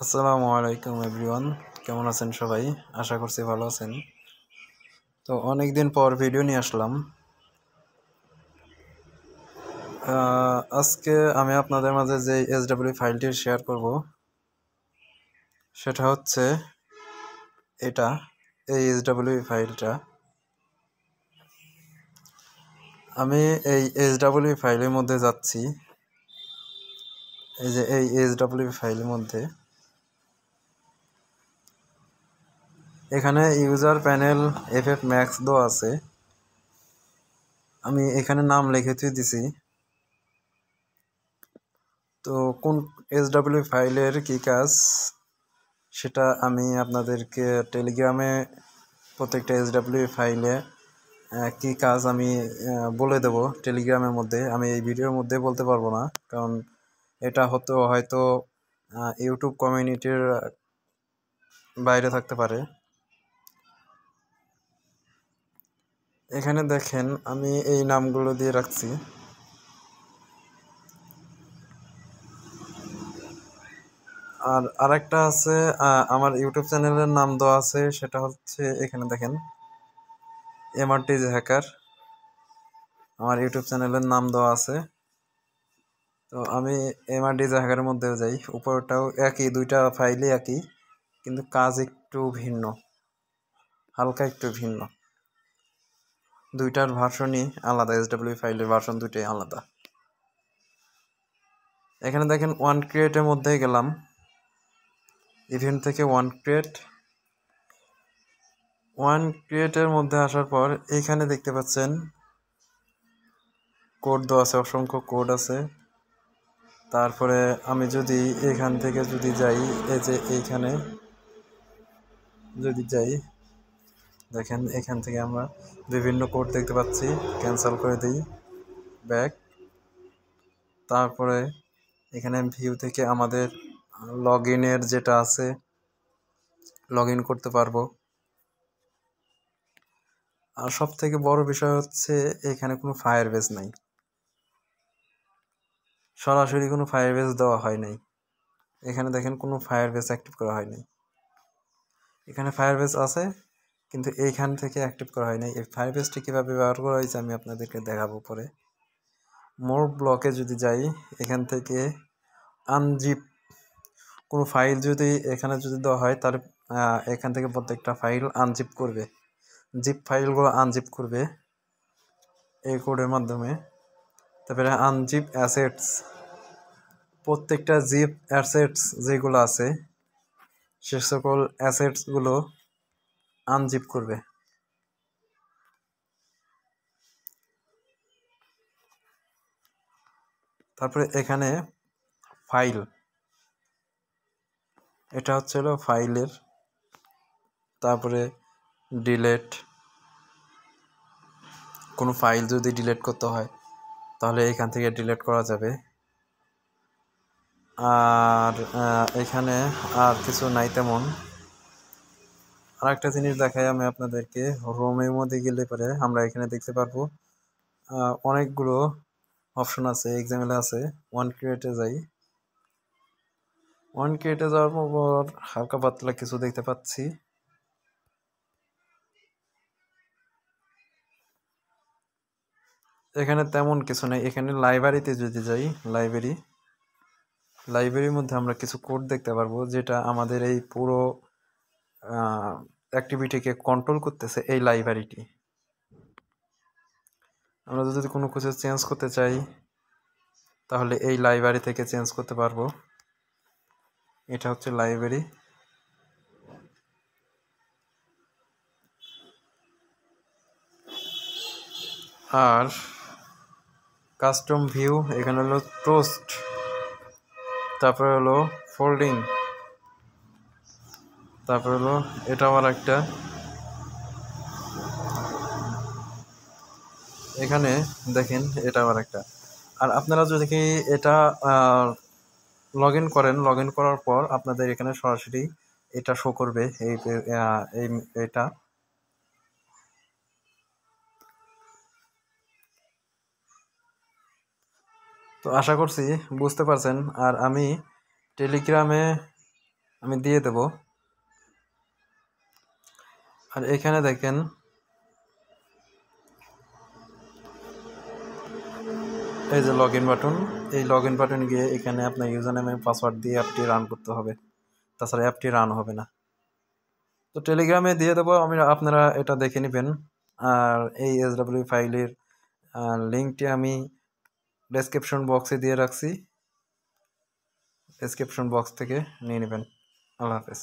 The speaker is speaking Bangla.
আসসালামু আলাইকুম এভরিওয়ান, কেমন আছেন সবাই? আশা করছি ভালো আছেন। তো অনেকদিন পর ভিডিও নিয়ে আসলাম। আজকে আমি আপনাদের মাঝে যে এসডব্লিউ ফাইলটি শেয়ার করব সেটা হচ্ছে এটা, এই এসডব্লিউ ফাইলটা। আমি এই এসডব্লিউ ফাইলের মধ্যে যাচ্ছি। এই যে এই এসডব্লিউ ফাইলের মধ্যে এখানে ইউজার প্যানেল এফএফ ম্যাক্স দেওয়া আছে। আমি এখানে নাম লিখে দিছি। তো কোন এসডব্লিউ ফাইলের কি কাজ সেটা আমি আপনাদেরকে টেলিগ্রামে প্রত্যেকটা এসডব্লিউ ফাইলে কি কাজ আমি বলে দেব টেলিগ্রামের মধ্যে। আমি এই ভিডিওর মধ্যে বলতে পারবো না, কারণ এটা হয়তো ইউটিউব কমিউনিটির বাইরে থাকতে পারে। এখানে দেখেন আমি এই নামগুলো দিয়ে রাখছি। আর আরেকটা আছে, আমার ইউটিউব চ্যানেলের নাম দেওয়া আছে, সেটা হচ্ছে এখানে দেখেন এমআরটিজ হ্যাকার। আমার ইউটিউব চ্যানেলের নাম দেওয়া আছে। তো আমি এমআরটিজ হ্যাকারের মধ্যেও যাই, উপরটাও একই, দুইটা ফাইলই একই, কিন্তু কাজ একটু ভিন্ন, হালকা একটু ভিন্ন। দুইটার ভার্সনই আলাদা, এসডব্লিউ ফাইলের ভার্সন দুইটাই আলাদা। এখানে দেখেন ওয়ান ক্রিয়েটের মধ্যে গেলাম, ইভেন্ট থেকে ওয়ান ক্রিয়েটের মধ্যে আসার পর এইখানে দেখতে পাচ্ছেন কোড দেওয়া আছে, অসংখ্য কোড আছে। তারপরে আমি যদি এখান থেকে যদি যাই, এই যে এইখানে যদি যাই, দেখেন এখান থেকে আমরা বিভিন্ন কোড দেখতে পাচ্ছি। ক্যান্সেল করে দিই, ব্যাক। তারপরে এখানে ভিউ থেকে আমাদের লগ ইনের যেটা আছে, লগ ইন করতে পারবো। আর সব থেকে বড় বিষয় হচ্ছে এখানে কোনো ফায়ারবেস নাই, সরাসরি কোনো ফায়ারবেস দেওয়া হয় নাই। এখানে দেখেন কোনো ফায়ারবেস অ্যাক্টিভ করা হয় নাই। এখানে ফায়ারবেস আছে, কিন্তু এইখান থেকে অ্যাক্টিভ করা হয় নাই। এই ফায়ারবেসটি কীভাবে ব্যবহার করা হয়েছে আমি আপনাদেরকে দেখাবো পরে। মোর ব্লকে যদি যাই, এখান থেকে আনজিপ কোনো ফাইল যদি এখানে যদি দেওয়া হয়, তাহলে এখান থেকে প্রত্যেকটা ফাইল আনজিপ করবে, জিপ ফাইলগুলো আনজিপ করবে এই কোডের মাধ্যমে। তারপরে আনজিপ অ্যাসেটস, প্রত্যেকটা জিপ অ্যাসেটস যেগুলো আছে সে সকল অ্যাসেটসগুলো আনজিপ করবে। তারপরে এখানে ফাইল, এটা হচ্ছে ফাইলের। তারপরে ডিলেট, কোনো ফাইল যদি ডিলিট করতে হয় তাহলে এখান থেকে ডিলিট করা যাবে। আর এখানে আর কিছু নাই তেমন। আর একটা জিনিস দেখাই আমি আপনাদেরকে, রোমের মধ্যে গেলে পরে আমরা এখানে দেখতে পারবো অনেকগুলো অপশন আছে, এক্সাম্পল আছে। ওয়ান ক্রিয়েটে যাই, ওয়ান ক্রিয়েটে যাওয়ার পর হালকা পাতলা কিছু দেখতে পাচ্ছি। এখানে তেমন কিছু নেই। এখানে লাইব্রেরিতে যদি যাই, লাইব্রেরির মধ্যে আমরা কিছু কোড দেখতে পারবো, যেটা আমাদের এই পুরো অ্যাক্টিভিটিকে কন্ট্রোল করতেছে এই লাইব্রেরিটি। আমরা যদি কোনো কিছু চেঞ্জ করতে চাই তাহলে এই লাইব্রেরি থেকে চেঞ্জ করতে পারবো। এটা হচ্ছে লাইব্রেরি। আর কাস্টম ভিউ, এখানে হলো টোস্ট, তারপরে হলো ফোল্ডিং, তারপরে হলো এটা আবার একটা। এখানে দেখেন এটা আবার একটা। আর আপনারা যদি এটা লগ ইন করেন, লগ ইন করার পর আপনাদের এখানে সরাসরি এটা শো করবে, এটা। তো আশা করছি বুঝতে পারছেন। আর আমি টেলিগ্রামে আমি দিয়ে দেব। আর এখানে দেখেন এই যে লগ ইন বাটন, এই লগ ইন বাটন গিয়ে এখানে আপনার ইউজার নেম এবং পাসওয়ার্ড দিয়ে অ্যাপটি রান করতে হবে, তাছাড়া অ্যাপটি রান হবে না। তো টেলিগ্রামে দিয়ে দেবো, আপনারা এটা দেখে নেবেন। আর এই SW ফাইলের লিঙ্কটি আমি ডেসক্রিপশন বক্সে দিয়ে রাখছি, ডেসক্রিপশন বক্স থেকে নিয়ে নেবেন। আল্লাহ হাফেজ।